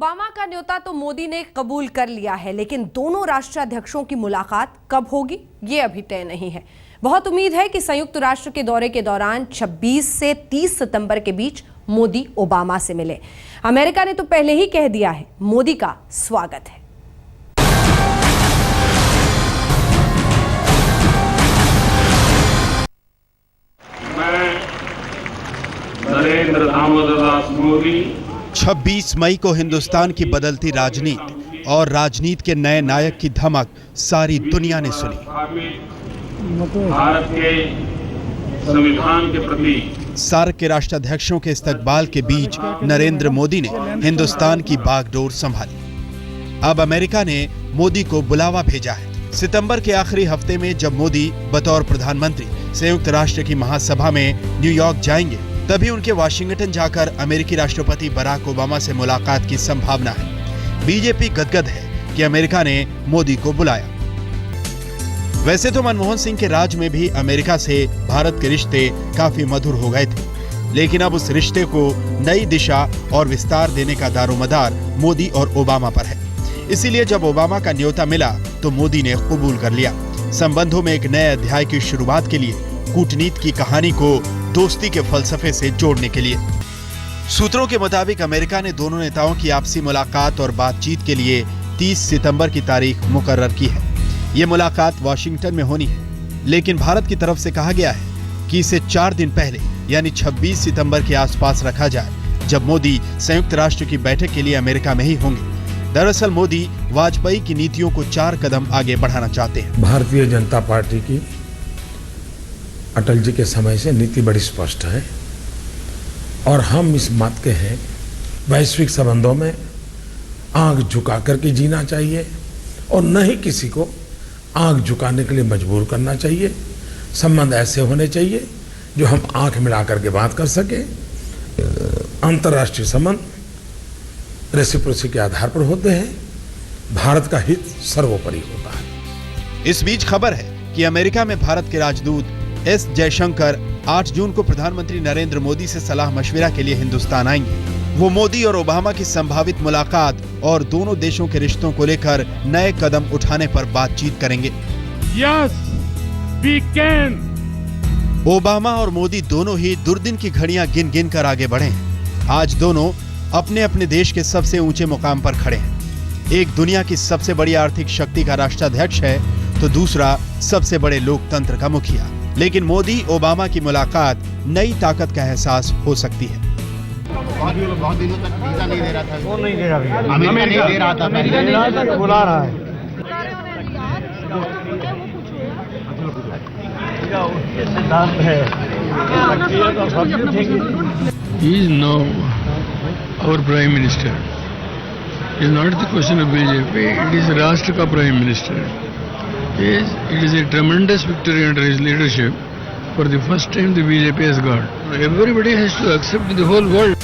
Obama का न्योता तो मोदी ने कबूल कर लिया है, लेकिन दोनों राष्ट्राध्यक्षों की मुलाकात कब होगी ये अभी तय नहीं है। बहुत उम्मीद है कि संयुक्त राष्ट्र के दौरे के दौरान 26 से 30 सितंबर के बीच मोदी ओबामा से मिले। अमेरिका ने तो पहले ही कह दिया है, मोदी का स्वागत है। मैं नरेंद्र दामोदरदास मोदी 26 मई को हिंदुस्तान की बदलती राजनीति और राजनीति के नए नायक की धमक सारी दुनिया ने सुनी। भारत के संविधान के प्रति सार्क के राष्ट्राध्यक्षों के इस्तकबाल के बीच नरेंद्र मोदी ने हिंदुस्तान की बागडोर संभाली। अब अमेरिका ने मोदी को बुलावा भेजा है। सितंबर के आखिरी हफ्ते में जब मोदी बतौर प्रधानमंत्री संयुक्त राष्ट्र की महासभा में न्यूयॉर्क जाएंगे, तभी उनके वाशिंगटन जाकर अमेरिकी राष्ट्रपति बराक ओबामा से मुलाकात की संभावना है। बीजेपी गदगद है कि अमेरिका ने मोदी को बुलाया। वैसे तो मनमोहन सिंह के राज में भी अमेरिका से भारत के रिश्ते काफी मधुर हो गए थे, लेकिन अब उस रिश्ते को नई दिशा और विस्तार देने का दारोमदार मोदी और ओबामा पर है। इसीलिए जब ओबामा का न्योता मिला तो मोदी ने कबूल कर लिया। संबंधों में एक नए अध्याय की शुरुआत के लिए, कूटनीति की कहानी को दोस्ती के फलसफे से जोड़ने के लिए। सूत्रों के मुताबिक अमेरिका ने दोनों नेताओं की आपसी मुलाकात और बातचीत के लिए 30 सितंबर की तारीख मुकर्रर की है। ये मुलाकात वाशिंगटन में होनी है, लेकिन भारत की तरफ से कहा गया है कि इसे 4 दिन पहले यानी 26 सितंबर के आसपास रखा जाए, जब मोदी संयुक्त राष्ट्र की बैठक के लिए अमेरिका में ही होंगे। दरअसल मोदी वाजपेयी की नीतियों को 4 कदम आगे बढ़ाना चाहते हैं। भारतीय जनता पार्टी की अटल जी के समय से नीति बड़ी स्पष्ट है और हम इस बात के हैं, वैश्विक संबंधों में आंख झुका करके जीना चाहिए और न ही किसी को आंख झुकाने के लिए मजबूर करना चाहिए। संबंध ऐसे होने चाहिए जो हम आंख मिला करके बात कर सके। अंतर्राष्ट्रीय संबंध रेसिप्रोसिटी के आधार पर होते हैं। भारत का हित सर्वोपरि होता है। इस बीच खबर है कि अमेरिका में भारत के राजदूत एस जयशंकर 8 जून को प्रधानमंत्री नरेंद्र मोदी से सलाह मशविरा के लिए हिंदुस्तान आएंगे। वो मोदी और ओबामा की संभावित मुलाकात और दोनों देशों के रिश्तों को लेकर नए कदम उठाने पर बातचीत करेंगे। Yes we can. ओबामा और मोदी दोनों ही दुर्दिन की घड़ियां गिन गिन कर आगे बढ़े हैं। आज दोनों अपने अपने देश के सबसे ऊंचे मुकाम पर खड़े हैं। एक दुनिया की सबसे बड़ी आर्थिक शक्ति का राष्ट्राध्यक्ष है, तो दूसरा सबसे बड़े लोकतंत्र का मुखिया। लेकिन मोदी ओबामा की मुलाकात नई ताकत का एहसास हो सकती है। बहुत दिनों तक वीजा नहीं दे रहा था। वो नहीं दे रहा, अमेरिका नहीं दे रहा था, बुला रहा है। सिद्धांत है। He is now our Prime Minister. It is not the question of BJP. It is Rashtra ka Prime Minister. It is a tremendous victory under his leadership. For the first time, the BJP has got. Everybody has to accept the whole world.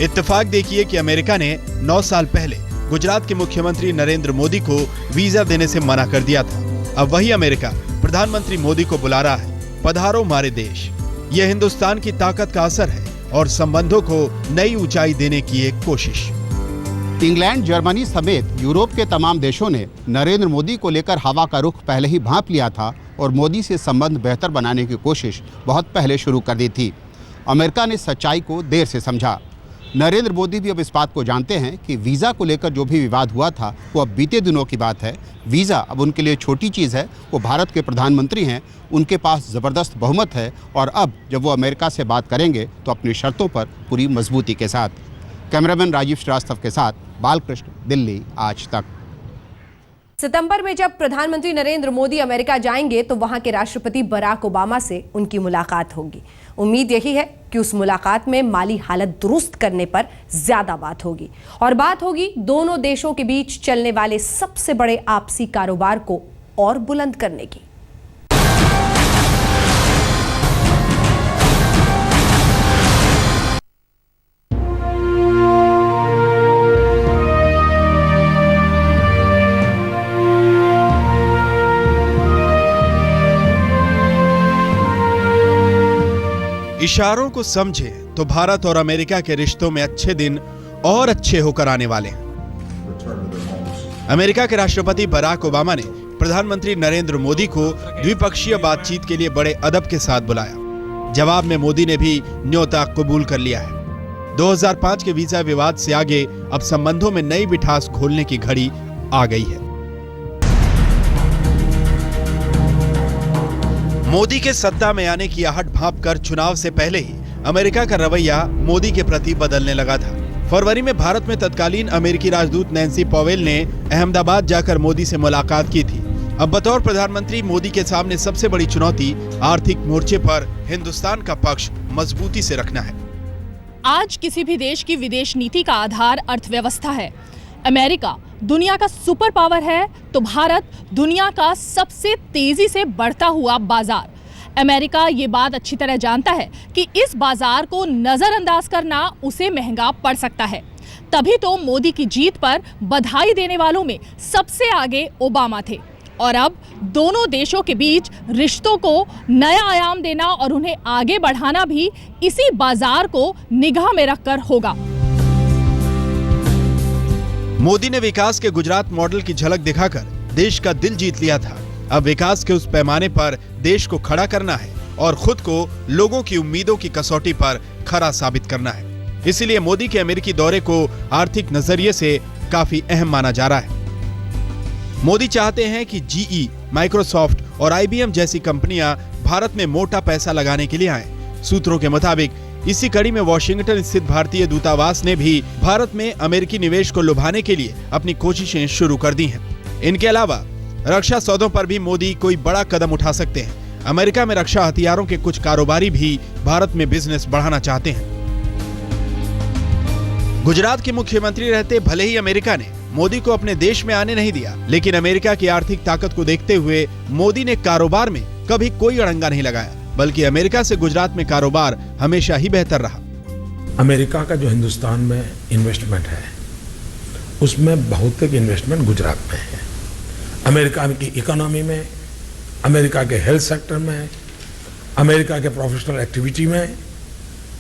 इत्तेफाक देखिए कि America ने 9 साल पहले गुजरात के मुख्यमंत्री नरेंद्र मोदी को visa देने से मना कर दिया था। अब वही अमेरिका प्रधानमंत्री मोदी को बुला रहा है, पधारो हमारे देश। यह हिंदुस्तान की ताकत का असर है और संबंधों को नई ऊंचाई देने की एक कोशिश। इंग्लैंड, जर्मनी समेत यूरोप के तमाम देशों ने नरेंद्र मोदी को लेकर हवा का रुख पहले ही भांप लिया था और मोदी से संबंध बेहतर बनाने की कोशिश बहुत पहले शुरू कर दी थी। अमेरिका ने सच्चाई को देर से समझा। नरेंद्र मोदी भी अब इस बात को जानते हैं कि वीज़ा को लेकर जो भी विवाद हुआ था वो अब बीते दिनों की बात है। वीज़ा अब उनके लिए छोटी चीज़ है। वो भारत के प्रधानमंत्री हैं, उनके पास ज़बरदस्त बहुमत है और अब जब वो अमेरिका से बात करेंगे तो अपनी शर्तों पर पूरी मजबूती के साथ। कैमरामैन राजीव श्रीवास्तव के साथ बालकृष्ण, दिल्ली आज तक। सितंबर में जब प्रधानमंत्री नरेंद्र मोदी अमेरिका जाएंगे तो वहां के राष्ट्रपति बराक ओबामा से उनकी मुलाकात होगी। उम्मीद यही है कि उस मुलाकात में माली हालत दुरुस्त करने पर ज्यादा बात होगी और बात होगी दोनों देशों के बीच चलने वाले सबसे बड़े आपसी कारोबार को और बुलंद करने की। इशारों को समझे तो भारत और अमेरिका के रिश्तों में अच्छे दिन और अच्छे होकर आने वाले हैं। अमेरिका के राष्ट्रपति बराक ओबामा ने प्रधानमंत्री नरेंद्र मोदी को द्विपक्षीय बातचीत के लिए बड़े अदब के साथ बुलाया। जवाब में मोदी ने भी न्योता कबूल कर लिया है। 2005 के वीजा विवाद से आगे अब संबंधों में नई मिठास घोलने की घड़ी आ गई है। मोदी के सत्ता में आने की आहट भांप कर चुनाव से पहले ही अमेरिका का रवैया मोदी के प्रति बदलने लगा था। फरवरी में भारत में तत्कालीन अमेरिकी राजदूत नैन्सी पॉवेल ने अहमदाबाद जाकर मोदी से मुलाकात की थी। अब बतौर प्रधानमंत्री मोदी के सामने सबसे बड़ी चुनौती आर्थिक मोर्चे पर हिंदुस्तान का पक्ष मजबूती से रखना है। आज किसी भी देश की विदेश नीति का आधार अर्थव्यवस्था है। अमेरिका दुनिया का सुपर पावर है तो भारत दुनिया का सबसे तेजी से बढ़ता हुआ बाजार। अमेरिका ये बात अच्छी तरह जानता है कि इस बाजार को नजरअंदाज करना उसे महंगा पड़ सकता है। तभी तो मोदी की जीत पर बधाई देने वालों में सबसे आगे ओबामा थे और अब दोनों देशों के बीच रिश्तों को नया आयाम देना और उन्हें आगे बढ़ाना भी इसी बाजार को निगाह में रखकर होगा। मोदी ने विकास के गुजरात मॉडल की झलक दिखाकर देश का दिल जीत लिया था। अब विकास के उस पैमाने पर देश को खड़ा करना है और खुद को लोगों की उम्मीदों की कसौटी पर खरा साबित करना है। इसीलिए मोदी के अमेरिकी दौरे को आर्थिक नजरिए से काफी अहम माना जा रहा है। मोदी चाहते हैं कि जीई, माइक्रोसॉफ्ट और आईबीएम जैसी कंपनियां भारत में मोटा पैसा लगाने के लिए आएं। सूत्रों के मुताबिक इसी कड़ी में वॉशिंगटन स्थित भारतीय दूतावास ने भी भारत में अमेरिकी निवेश को लुभाने के लिए अपनी कोशिशें शुरू कर दी हैं। इनके अलावा रक्षा सौदों पर भी मोदी कोई बड़ा कदम उठा सकते हैं। अमेरिका में रक्षा हथियारों के कुछ कारोबारी भी भारत में बिजनेस बढ़ाना चाहते हैं। गुजरात के मुख्यमंत्री रहते भले ही अमेरिका ने मोदी को अपने देश में आने नहीं दिया, लेकिन अमेरिका की आर्थिक ताकत को देखते हुए मोदी ने कारोबार में कभी कोई अड़ंगा नहीं लगाया, बल्कि अमेरिका से गुजरात में कारोबार हमेशा ही बेहतर रहा। अमेरिका का जो हिंदुस्तान में इन्वेस्टमेंट है उसमें बहुत तक इन्वेस्टमेंट गुजरात में है। अमेरिका की इकोनॉमी में, अमेरिका के हेल्थ सेक्टर में, अमेरिका के प्रोफेशनल एक्टिविटी में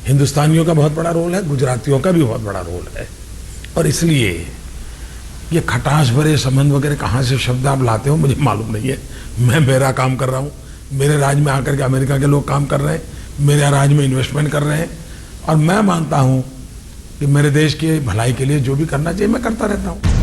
हिंदुस्तानियों का बहुत बड़ा रोल है, गुजरातियों का भी बहुत बड़ा रोल है। और इसलिए ये खटास भरे संबंध वगैरह कहाँ से शब्द आप लाते हो मुझे मालूम नहीं है। मैं मेरा काम कर रहा हूँ, मेरे राज्य में आकर के अमेरिका के लोग काम कर रहे हैं, मेरे राज्य में इन्वेस्टमेंट कर रहे हैं और मैं मानता हूँ कि मेरे देश की भलाई के लिए जो भी करना चाहिए मैं करता रहता हूँ।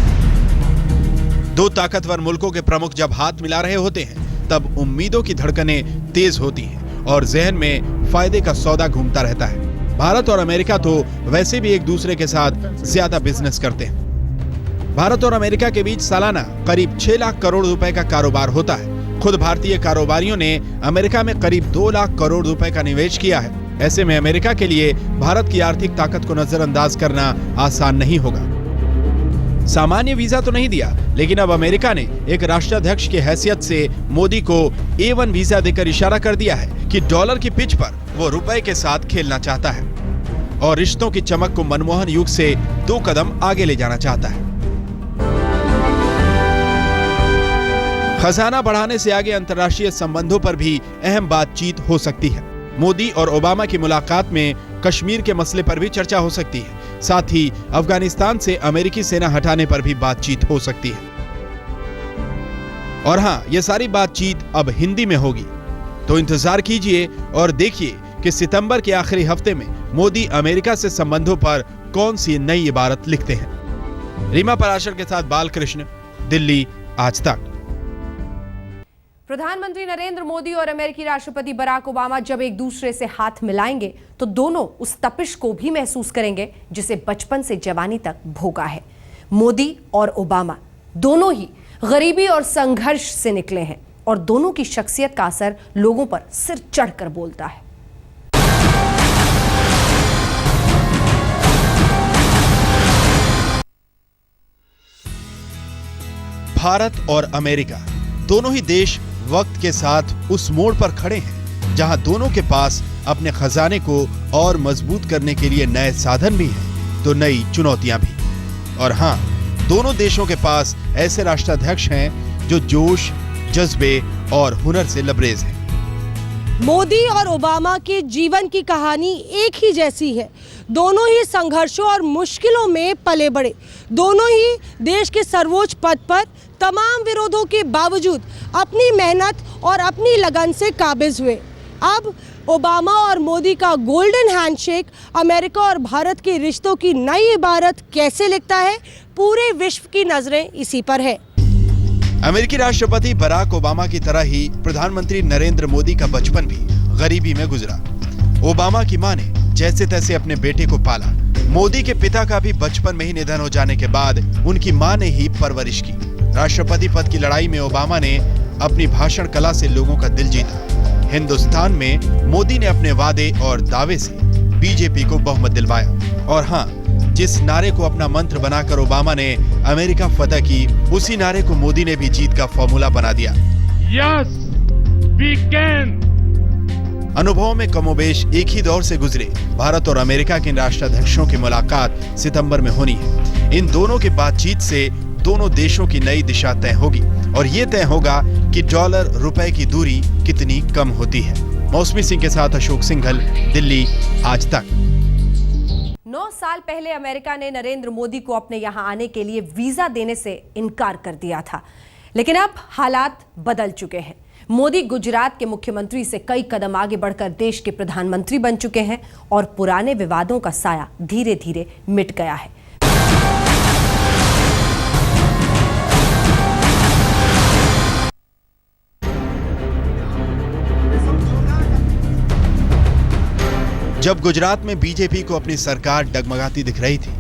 दो ताकतवर मुल्कों के प्रमुख जब हाथ मिला रहे होते हैं तब उम्मीदों की धड़कनें तेज होती हैं और जहन में फायदे का सौदा घूमता रहता है। भारत और अमेरिका तो वैसे भी एक दूसरे के साथ ज्यादा बिजनेस करते हैं। भारत और अमेरिका के बीच सालाना करीब 6 लाख करोड़ रुपए का कारोबार होता है। खुद भारतीय कारोबारियों ने अमेरिका में करीब 2 लाख करोड़ रुपए का निवेश किया है। ऐसे में अमेरिका के लिए भारत की आर्थिक ताकत को नजरअंदाज करना आसान नहीं होगा। सामान्य वीजा तो नहीं दिया, लेकिन अब अमेरिका ने एक राष्ट्राध्यक्ष की हैसियत से मोदी को A1 वीजा देकर इशारा कर दिया है कि डॉलर की पिच पर वो रुपए के साथ खेलना चाहता है और रिश्तों की चमक को मनमोहन युग से 2 कदम आगे ले जाना चाहता है। खजाना बढ़ाने से आगे अंतर्राष्ट्रीय संबंधों पर भी अहम बातचीत हो सकती है। मोदी और ओबामा की मुलाकात में कश्मीर के मसले पर भी चर्चा हो सकती है। साथ ही अफगानिस्तान से अमेरिकी सेना हटाने पर भी बातचीत हो सकती है। और हां, ये सारी बातचीत अब हिंदी में होगी, तो इंतजार कीजिए और देखिए कि सितंबर के आखिरी हफ्ते में मोदी अमेरिका से संबंधों पर कौन सी नई इबारत लिखते हैं। रीमा पराशर के साथ बालकृष्ण, दिल्ली, आज तक। प्रधानमंत्री नरेंद्र मोदी और अमेरिकी राष्ट्रपति बराक ओबामा जब एक दूसरे से हाथ मिलाएंगे तो दोनों उस तपिश को भी महसूस करेंगे जिसे बचपन से जवानी तक भोगा है। मोदी और ओबामा दोनों ही गरीबी और संघर्ष से निकले हैं और दोनों की शख्सियत का असर लोगों पर सिर चढ़कर बोलता है। भारत और अमेरिका दोनों ही देश वक्त के साथ उस मोड़ पर खड़े हैं जहां दोनों के पास अपने खजाने को और मजबूत करने के लिए नए साधन भी हैं तो नई चुनौतियां भी। और हां, दोनों देशों के पास ऐसे राष्ट्राध्यक्ष हैं जो जोश, जज्बे और हुनर से लबरेज हैं। मोदी और ओबामा के जीवन की कहानी एक ही जैसी है। दोनों ही संघर्षों और मुश्किलों में पले बढ़े, दोनों ही देश के सर्वोच्च पद पर तमाम विरोधों के बावजूद अपनी मेहनत और अपनी लगन से काबिज हुए। अब ओबामा और मोदी का गोल्डन हैंडशेक अमेरिका और भारत के रिश्तों की नई इबारत कैसे लिखता है, पूरे विश्व की नजरें इसी पर है। अमेरिकी राष्ट्रपति बराक ओबामा की तरह ही प्रधानमंत्री नरेंद्र मोदी का बचपन भी गरीबी में गुजरा। ओबामा की मां ने जैसे तैसे अपने बेटे को पाला। मोदी के पिता का भी बचपन में ही निधन हो जाने के बाद उनकी मां ने ही परवरिश की। राष्ट्रपति पद की लड़ाई में ओबामा ने अपनी भाषण कला से लोगों का दिल जीता। हिंदुस्तान में मोदी ने अपने वादे और दावे से बीजेपी को बहुमत दिलवाया। और हाँ, जिस नारे को अपना मंत्र बनाकर ओबामा ने अमेरिका फतह की, उसी नारे को मोदी ने भी जीत का फॉर्मूला बना दिया। Yes we can. अनुभवों में कमोबेश एक ही दौर से गुजरे भारत और अमेरिका के राष्ट्राध्यक्षों की मुलाकात सितंबर में होनी है। इन दोनों की बातचीत से दोनों देशों की नई दिशा तय होगी और ये तय होगा कि डॉलर रुपए की दूरी कितनी कम होती है। मौसमी सिंह के साथ अशोक सिंघल, दिल्ली, आज तक। 9 साल पहले अमेरिका ने नरेंद्र मोदी को अपने यहां आने के लिए वीजा देने से इनकार कर दिया था, लेकिन अब हालात बदल चुके हैं। मोदी गुजरात के मुख्यमंत्री से कई कदम आगे बढ़कर देश के प्रधानमंत्री बन चुके हैं और पुराने विवादों का साया धीरे धीरे मिट गया है। जब गुजरात में बीजेपी को अपनी सरकार डगमगाती दिख रही थी,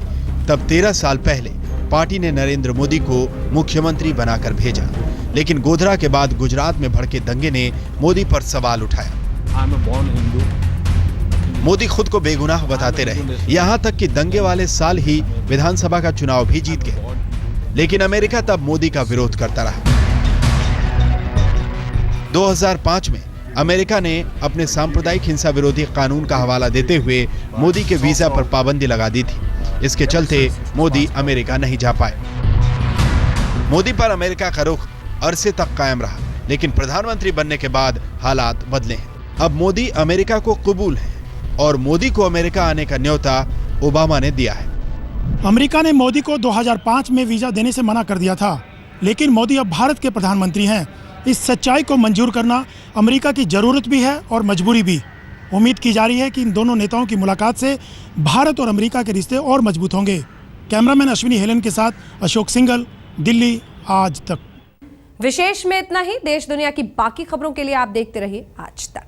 तब 13 साल पहले पार्टी ने नरेंद्र मोदी को मुख्यमंत्री बनाकर भेजा। लेकिन गोधरा के बाद गुजरात में भड़के दंगे ने मोदी पर सवाल उठाया। मोदी खुद को बेगुनाह बताते रहे, यहां तक कि दंगे वाले साल ही विधानसभा का चुनाव भी जीत गए। लेकिन अमेरिका तब मोदी का विरोध करता रहा। 2005 में अमेरिका ने अपने सांप्रदायिक हिंसा विरोधी कानून का हवाला देते हुए मोदी के वीजा पर पाबंदी लगा दी थी। इसके चलते मोदी अमेरिका नहीं जा पाए। मोदी पर अमेरिका का रुख अरसे तक कायम रहा, लेकिन प्रधानमंत्री बनने के बाद हालात बदले हैं। अब मोदी अमेरिका को कबूल है और मोदी को अमेरिका आने का न्योता ओबामा ने दिया है। अमेरिका ने मोदी को 2005 में वीजा देने से मना कर दिया था, लेकिन मोदी अब भारत के प्रधानमंत्री हैं। इस सच्चाई को मंजूर करना अमेरिका की जरूरत भी है और मजबूरी भी। उम्मीद की जा रही है कि इन दोनों नेताओं की मुलाकात से भारत और अमेरिका के रिश्ते और मजबूत होंगे। कैमरामैन अश्विनी हेलन के साथ अशोक सिंघल, दिल्ली, आज तक। विशेष में इतना ही। देश दुनिया की बाकी खबरों के लिए आप देखते रहिए आज तक।